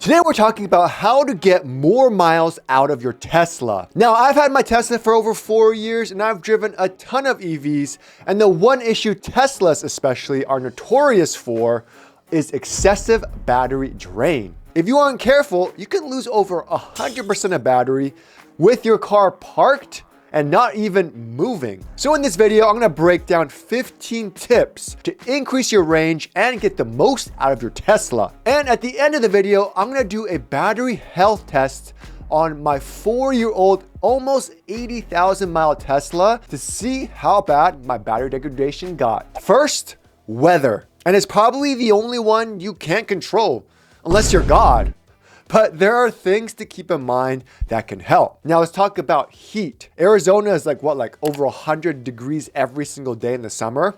Today we're talking about how to get more miles out of your Tesla. Now, I've had my Tesla for over 4 years and I've driven a ton of EVs, and the one issue Teslas especially are notorious for is excessive battery drain. If you aren't careful, you can lose over 100% of battery with your car parked and not even moving. So in this video, I'm gonna break down 15 tips to increase your range and get the most out of your Tesla. And at the end of the video, I'm gonna do a battery health test on my 4-year-old, almost 80,000 mile Tesla to see how bad my battery degradation got. First, weather. And it's probably the only one you can't control, unless you're God. But there are things to keep in mind that can help. Now let's talk about heat. Arizona is like over 100 degrees every single day in the summer.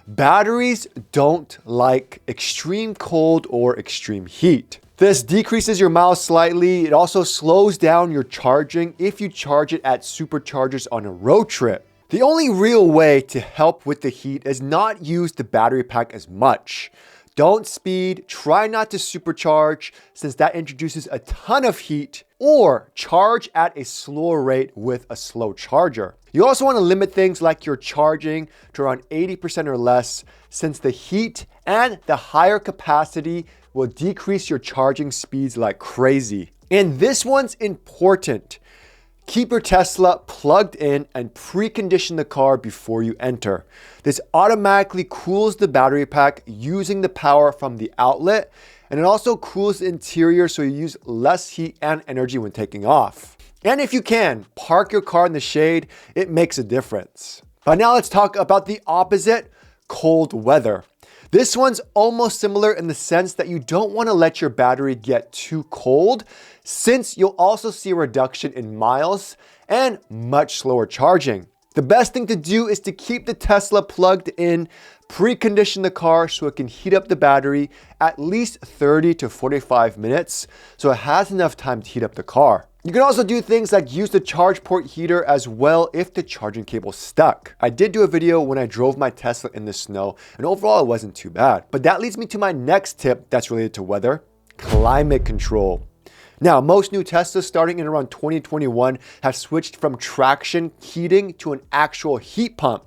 Batteries don't like extreme cold or extreme heat. This decreases your miles slightly. It also slows down your charging if you charge it at superchargers on a road trip. The only real way to help with the heat is not use the battery pack as much. Don't speed, try not to supercharge since that introduces a ton of heat, or charge at a slower rate with a slow charger. You also want to limit things like your charging to around 80% or less, since the heat and the higher capacity will decrease your charging speeds like crazy. And this one's important. Keep your Tesla plugged in and precondition the car before you enter. This automatically cools the battery pack using the power from the outlet, and it also cools the interior so you use less heat and energy when taking off. And if you can, park your car in the shade. It makes a difference. But now let's talk about the opposite, cold weather. This one's almost similar in the sense that you don't want to let your battery get too cold, since you'll also see a reduction in miles and much slower charging. The best thing to do is to keep the Tesla plugged in, precondition the car so it can heat up the battery at least 30 to 45 minutes so it has enough time to heat up the car. You can also do things like use the charge port heater as well if the charging cable's stuck. I did do a video when I drove my Tesla in the snow, and overall it wasn't too bad. But that leads me to my next tip that's related to weather: climate control. Now, most new Teslas starting in around 2021 have switched from traction heating to an actual heat pump.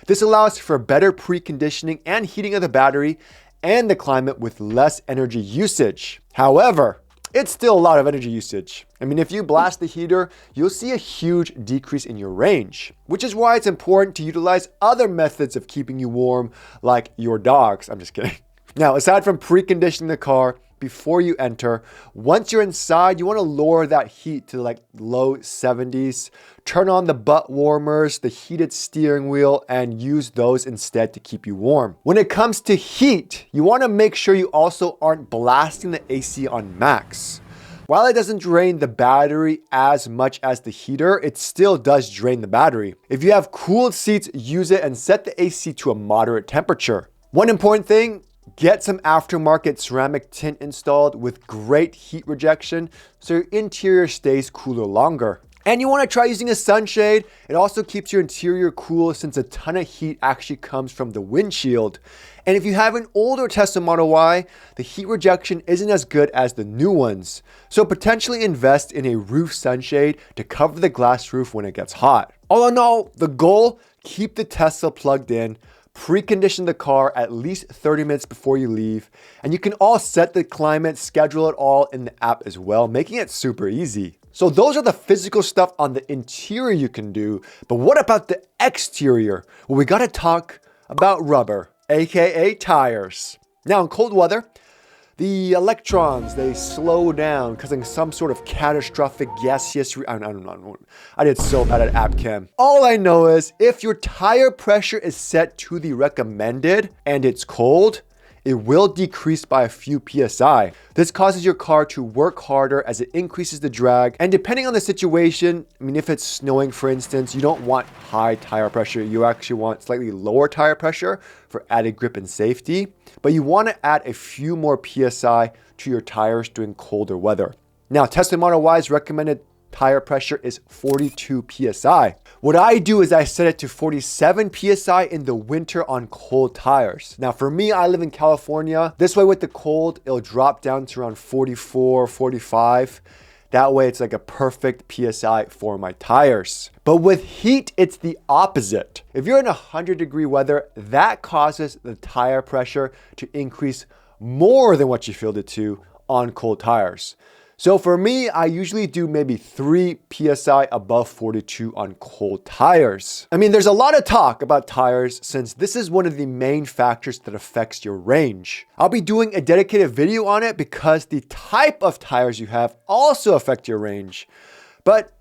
This allows for better preconditioning and heating of the battery and the climate with less energy usage. However, it's still a lot of energy usage. I mean, if you blast the heater, you'll see a huge decrease in your range, which is why it's important to utilize other methods of keeping you warm, like your dogs. I'm just kidding. Now, aside from preconditioning the car before you enter, once you're inside, you want to lower that heat to like low 70s. Turn on the butt warmers, the heated steering wheel, and use those instead to keep you warm. When it comes to heat, you want to make sure you also aren't blasting the AC on max. While it doesn't drain the battery as much as the heater, it still does drain the battery. If you have cooled seats, use it and set the AC to a moderate temperature. One important thing: get some aftermarket ceramic tint installed with great heat rejection so your interior stays cooler longer. And you want to try using a sunshade. It also keeps your interior cool since a ton of heat actually comes from the windshield. And if you have an older Tesla Model Y, the heat rejection isn't as good as the new ones. So potentially invest in a roof sunshade to cover the glass roof when it gets hot. All in all, the goal: keep the Tesla plugged in, precondition the car at least 30 minutes before you leave, and you can all set the climate, schedule it all in the app as well, making it super easy. So those are the physical stuff on the interior you can do, but what about the exterior? Well, we gotta talk about rubber, aka tires. Now in cold weather, the electrons, they slow down, causing some sort of catastrophic gaseous I don't know. I did so bad at app chem. All I know is if your tire pressure is set to the recommended and it's cold, it will decrease by a few PSI. This causes your car to work harder as it increases the drag. And depending on the situation, I mean, if it's snowing, for instance, you don't want high tire pressure. You actually want slightly lower tire pressure for added grip and safety. But you want to add a few more PSI to your tires during colder weather. Now, Tesla Model Y is recommended tire pressure is 42 psi. What I do is I set it to 47 psi in the winter on cold tires. Now for me, I live in California. This way with the cold, it'll drop down to around 44, 45. That way it's like a perfect PSI for my tires. But with heat, it's the opposite. If you're in 100-degree weather, that causes the tire pressure to increase more than what you filled it to on cold tires. So for me, I usually do maybe 3 PSI above 42 on cold tires. I mean, there's a lot of talk about tires since this is one of the main factors that affects your range. I'll be doing a dedicated video on it because the type of tires you have also affect your range. But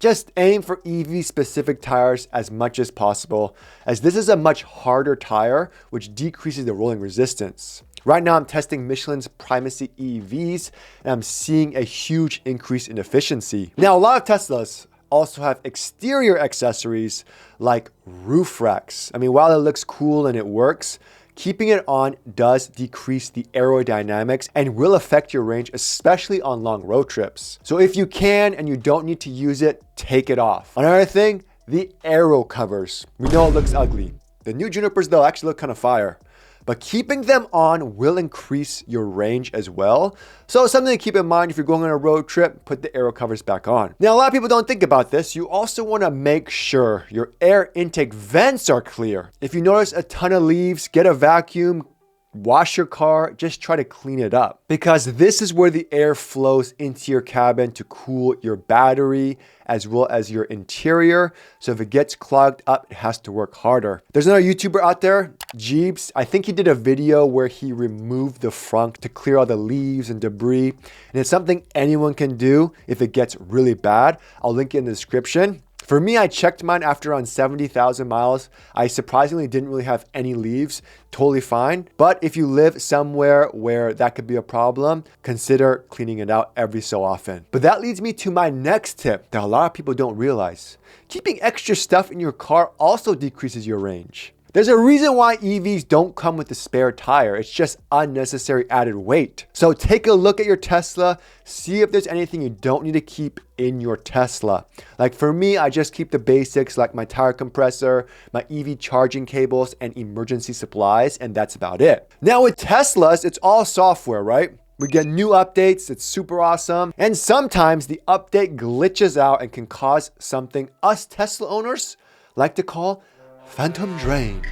just aim for EV specific tires as much as possible, as this is a much harder tire, which decreases the rolling resistance. Right now, I'm testing Michelin's Primacy EVs, and I'm seeing a huge increase in efficiency. Now, a lot of Teslas also have exterior accessories like roof racks. I mean, while it looks cool and it works, keeping it on does decrease the aerodynamics and will affect your range, especially on long road trips. So if you can and you don't need to use it, take it off. Another thing, the aero covers. We know it looks ugly. The new Junipers, though, actually look kind of fire. But keeping them on will increase your range as well. So something to keep in mind if you're going on a road trip, put the aero covers back on. Now, a lot of people don't think about this. You also want to make sure your air intake vents are clear. If you notice a ton of leaves, get a vacuum, wash your car, just try to clean it up, because this is where the air flows into your cabin to cool your battery as well as your interior. So if it gets clogged up, it has to work harder. There's another YouTuber out there, Jeeps. I think he did a video where he removed the frunk to clear all the leaves and debris. And it's something anyone can do if it gets really bad. I'll link it in the description. For me, I checked mine after around 70,000 miles. I surprisingly didn't really have any leaves, totally fine. But if you live somewhere where that could be a problem, consider cleaning it out every so often. But that leads me to my next tip that a lot of people don't realize. Keeping extra stuff in your car also decreases your range. There's a reason why EVs don't come with a spare tire. It's just unnecessary added weight. So take a look at your Tesla, see if there's anything you don't need to keep in your Tesla. Like for me, I just keep the basics like my tire compressor, my EV charging cables, and emergency supplies, and that's about it. Now with Teslas, it's all software, right? We get new updates, it's super awesome. And sometimes the update glitches out and can cause something us Tesla owners like to call phantom drain,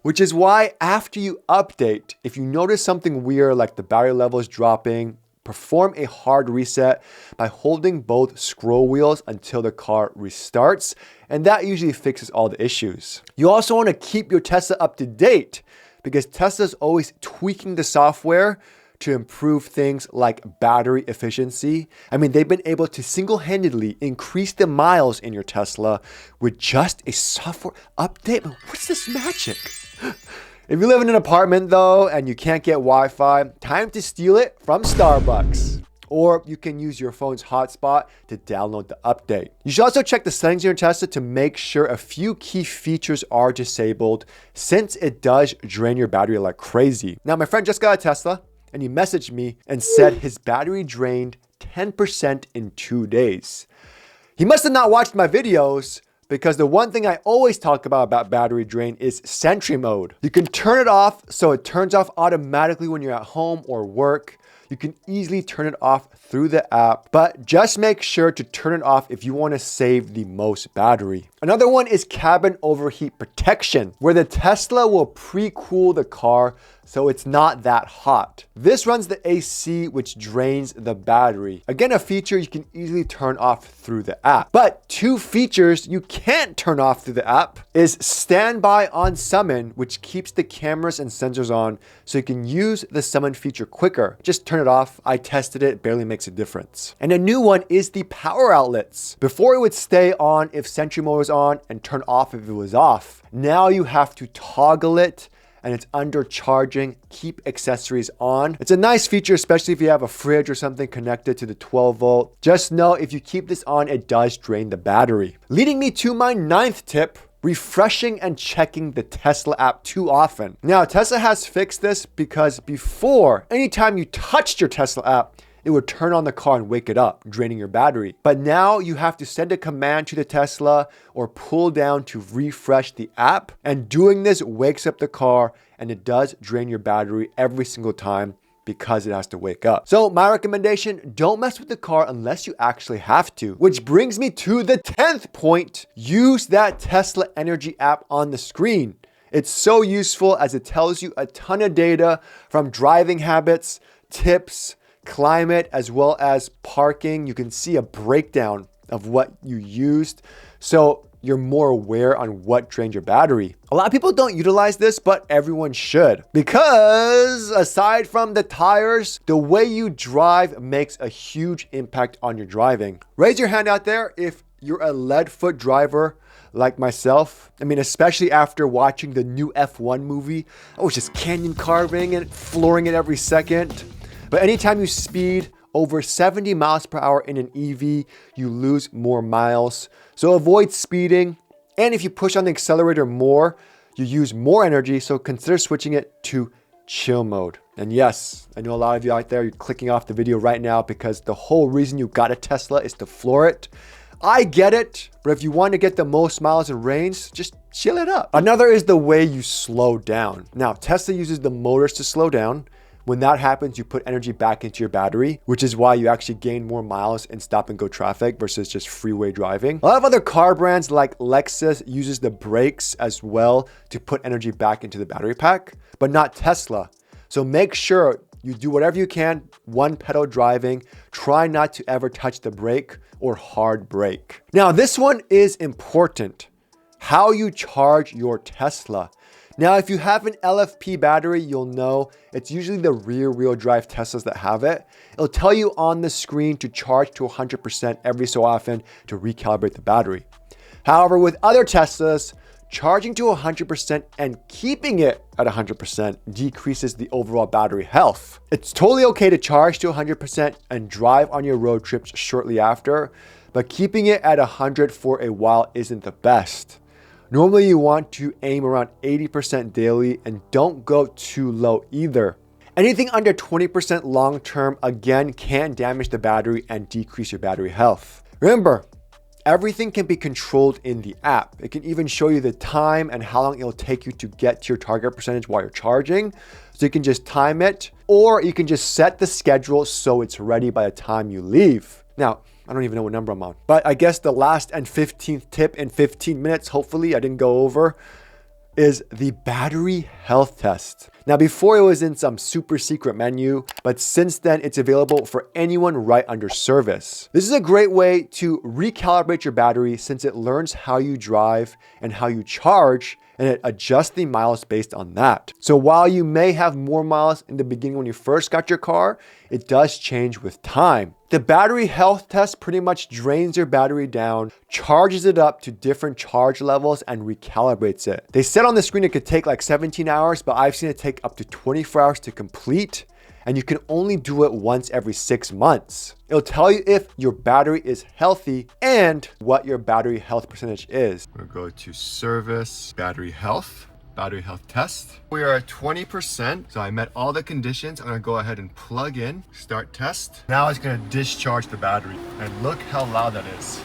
which is why after you update, if you notice something weird like the battery level is dropping, perform a hard reset by holding both scroll wheels until the car restarts, and that usually fixes all the issues. You also want to keep your Tesla up to date because Tesla's always tweaking the software to improve things like battery efficiency. I mean, they've been able to single-handedly increase the miles in your Tesla with just a software update. What's this magic? If you live in an apartment though, and you can't get Wi-Fi, time to steal it from Starbucks. Or you can use your phone's hotspot to download the update. You should also check the settings in your Tesla to make sure a few key features are disabled, since it does drain your battery like crazy. Now, my friend just got a Tesla, and he messaged me and said his battery drained 10% in 2 days. He must have not watched my videos, because the one thing I always talk about battery drain is Sentry mode. You can turn it off so it turns off automatically when you're at home or work. You can easily turn it off through the app, but just make sure to turn it off if you want to save the most battery. Another one is cabin overheat protection, where the Tesla will pre-cool the car so it's not that hot. This runs the AC, which drains the battery. Again, a feature you can easily turn off through the app. But 2 features you can't turn off through the app is standby on summon, which keeps the cameras and sensors on so you can use the summon feature quicker. Just turn it off. I tested it, barely makes a difference. And a new one is the power outlets. Before it would stay on if Sentry mode was on and turn off if it was off. Now you have to toggle it, and it's under charging. Keep accessories on. It's a nice feature, especially if you have a fridge or something connected to the 12 volt. Just know if you keep this on, it does drain the battery. Leading me to my 9th tip, refreshing and checking the Tesla app too often. Now, Tesla has fixed this because before, anytime you touched your Tesla app, it would turn on the car and wake it up, draining your battery. But now you have to send a command to the Tesla or pull down to refresh the app. And doing this wakes up the car, and it does drain your battery every single time because it has to wake up. So my recommendation, don't mess with the car unless you actually have to. Which brings me to the 10th point. Use that Tesla Energy app on the screen. It's so useful as it tells you a ton of data from driving habits, tips, climate, as well as parking. You can see a breakdown of what you used, so you're more aware on what drained your battery. A lot of people don't utilize this, but everyone should, because aside from the tires, the way you drive makes a huge impact on your driving. Raise your hand out there if you're a lead foot driver like myself. I mean, especially after watching the new F1 movie, I was just canyon carving and flooring it every second. But anytime you speed over 70 miles per hour in an EV, you lose more miles. So avoid speeding. And if you push on the accelerator more, you use more energy. So consider switching it to chill mode. And yes, I know a lot of you out there, you're clicking off the video right now because the whole reason you got a Tesla is to floor it. I get it, but if you want to get the most miles and range, just chill it up. Another is the way you slow down. Now, Tesla uses the motors to slow down. When that happens, you put energy back into your battery, which is why you actually gain more miles in stop and go traffic versus just freeway driving. A lot of other car brands like Lexus uses the brakes as well to put energy back into the battery pack, but not Tesla. So make sure you do whatever you can, one pedal driving. Try not to ever touch the brake or hard brake. Now, this one is important. How you charge your Tesla. Now, if you have an LFP battery, you'll know it's usually the rear wheel drive Teslas that have it. It'll tell you on the screen to charge to 100% every so often to recalibrate the battery. However, with other Teslas, charging to 100% and keeping it at 100% decreases the overall battery health. It's totally okay to charge to 100% and drive on your road trips shortly after, but keeping it at 100 for a while isn't the best. Normally, you want to aim around 80% daily and don't go too low either. Anything under 20% long-term, again, can damage the battery and decrease your battery health. Remember, everything can be controlled in the app. It can even show you the time and how long it'll take you to get to your target percentage while you're charging. So you can just time it, or you can just set the schedule so it's ready by the time you leave. Now, I don't even know what number I'm on, but I guess the last and 15th tip in 15 minutes, hopefully I didn't go over, is the battery health test. Now, before it was in some super secret menu, but since then it's available for anyone right under service. This is a great way to recalibrate your battery since it learns how you drive and how you charge, and it adjusts the miles based on that. So while you may have more miles in the beginning when you first got your car, it does change with time. The battery health test pretty much drains your battery down, charges it up to different charge levels, and recalibrates it. They said on the screen it could take like 17 hours, but I've seen it take up to 24 hours to complete, and you can only do it once every 6 months. It'll tell you if your battery is healthy and what your battery health percentage is. We'll go to service, battery health test. We are at 20%, so I met all the conditions. I'm gonna go ahead and plug in, start test. Now it's gonna discharge the battery, and look how loud that is.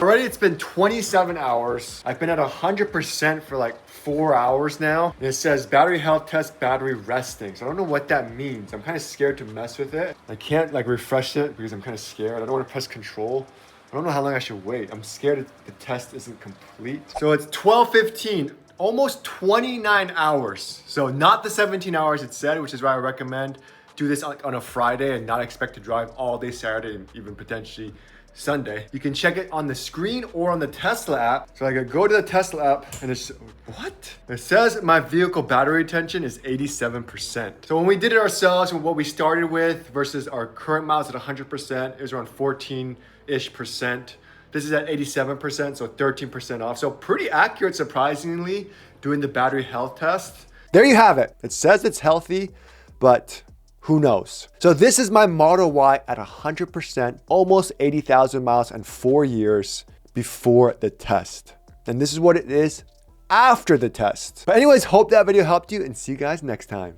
Already it's been 27 hours. I've been at 100% for like 4 hours now. And it says battery health test, battery resting. So I don't know what that means. I'm kind of scared to mess with it. I can't like refresh it because I'm kind of scared. I don't want to press control. I don't know how long I should wait. I'm scared the test isn't complete. So it's 12:15. Almost 29 hours. So not the 17 hours it said, which is why I recommend do this on a Friday and not expect to drive all day Saturday and even potentially Sunday. You can check it on the screen or on the Tesla app. So I could go to the Tesla app and it's, what? It says my vehicle battery retention is 87%. So when we did it ourselves and what we started with versus our current miles at 100%, it was around 14-ish%. This is at 87%, so 13% off. So pretty accurate, surprisingly, doing the battery health test. There you have it. It says it's healthy, but who knows? So this is my Model Y at 100%, almost 80,000 miles and 4 years before the test. And this is what it is after the test. But anyways, hope that video helped you and see you guys next time.